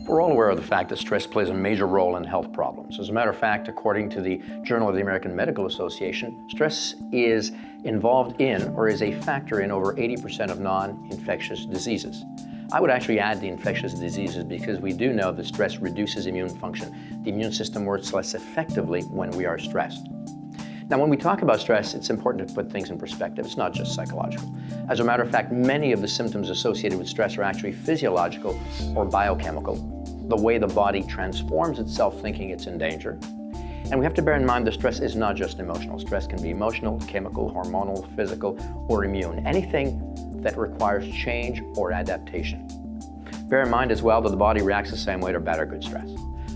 We're all aware of the fact that stress plays a major role in health problems. As a matter of fact, according to the Journal of the American Medical Association, stress is involved in or is a factor in over 80% of non-infectious diseases. I would actually add the infectious diseases because we do know that stress reduces immune function. The immune system works less effectively when we are stressed. Now, when we talk about stress, it's important to put things in perspective. It's not just psychological. As a matter of fact, many of the symptoms associated with stress are actually physiological or biochemical, the way the body transforms itself thinking it's in danger. And we have to bear in mind that stress is not just emotional. Stress can be emotional, chemical, hormonal, physical, or immune. Anything that requires change or adaptation. Bear in mind as well that the body reacts the same way to bad or good stress.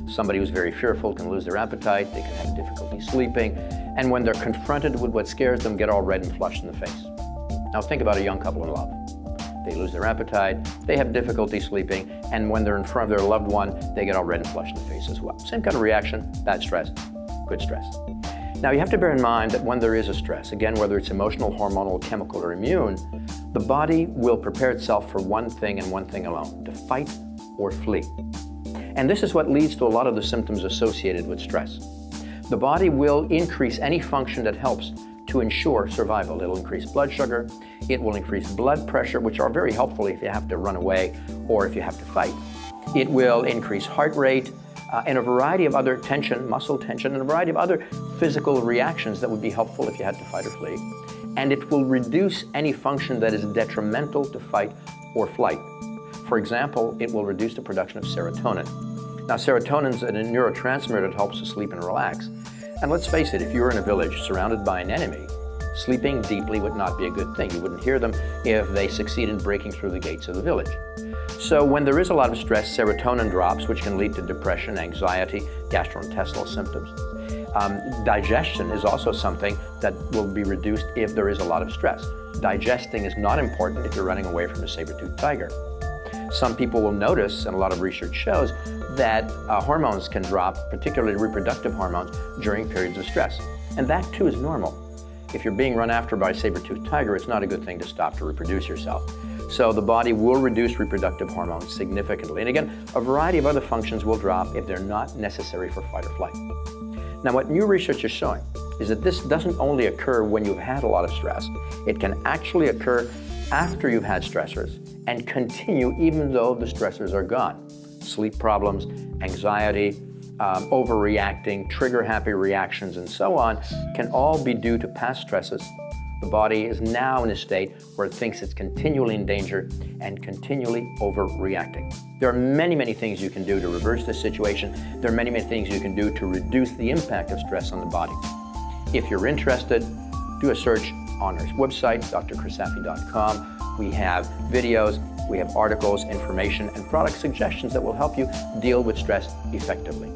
Somebody who's very fearful can lose their appetite, they can have difficulty sleeping, and when they're confronted with what scares them, get all red and flushed in the face. Now think about a young couple in love. They lose their appetite, they have difficulty sleeping, and when they're in front of their loved one, they get all red and flushed in the face as well. Same kind of reaction, bad stress, good stress. Now you have to bear in mind that when there is a stress, again, whether it's emotional, hormonal, chemical, or immune, the body will prepare itself for one thing and one thing alone, to fight or flee. And this is what leads to a lot of the symptoms associated with stress. The body will increase any function that helps to ensure survival. It'll increase blood sugar, it will increase blood pressure, which are very helpful if you have to run away or if you have to fight. It will increase heart rate and a variety of other tension, muscle tension, and a variety of other physical reactions that would be helpful if you had to fight or flee. And it will reduce any function that is detrimental to fight or flight. For example, it will reduce the production of serotonin. Now, serotonin is a neurotransmitter that helps us sleep and relax. And let's face it, if you were in a village surrounded by an enemy, sleeping deeply would not be a good thing. You wouldn't hear them if they succeed in breaking through the gates of the village. So when there is a lot of stress, serotonin drops, which can lead to depression, anxiety, gastrointestinal symptoms. Digestion is also something that will be reduced if there is a lot of stress. Digesting is not important if you're running away from a saber-toothed tiger. Some people will notice, and a lot of research shows, that hormones can drop, particularly reproductive hormones, during periods of stress. And that too is normal. If you're being run after by a saber-toothed tiger, it's not a good thing to stop to reproduce yourself. So the body will reduce reproductive hormones significantly. And again, a variety of other functions will drop if they're not necessary for fight or flight. Now, what new research is showing is that this doesn't only occur when you've had a lot of stress, it can actually occur after you've had stressors and continue even though the stressors are gone. Sleep problems, anxiety, overreacting, trigger-happy reactions, and so on can all be due to past stresses. The body is now in a state where it thinks it's continually in danger and continually overreacting. There are many, many things you can do to reverse this situation. There are many, many things you can do to reduce the impact of stress on the body. If you're interested, do a search on our website, drchrisafi.com. We have videos, we have articles, information, and product suggestions that will help you deal with stress effectively.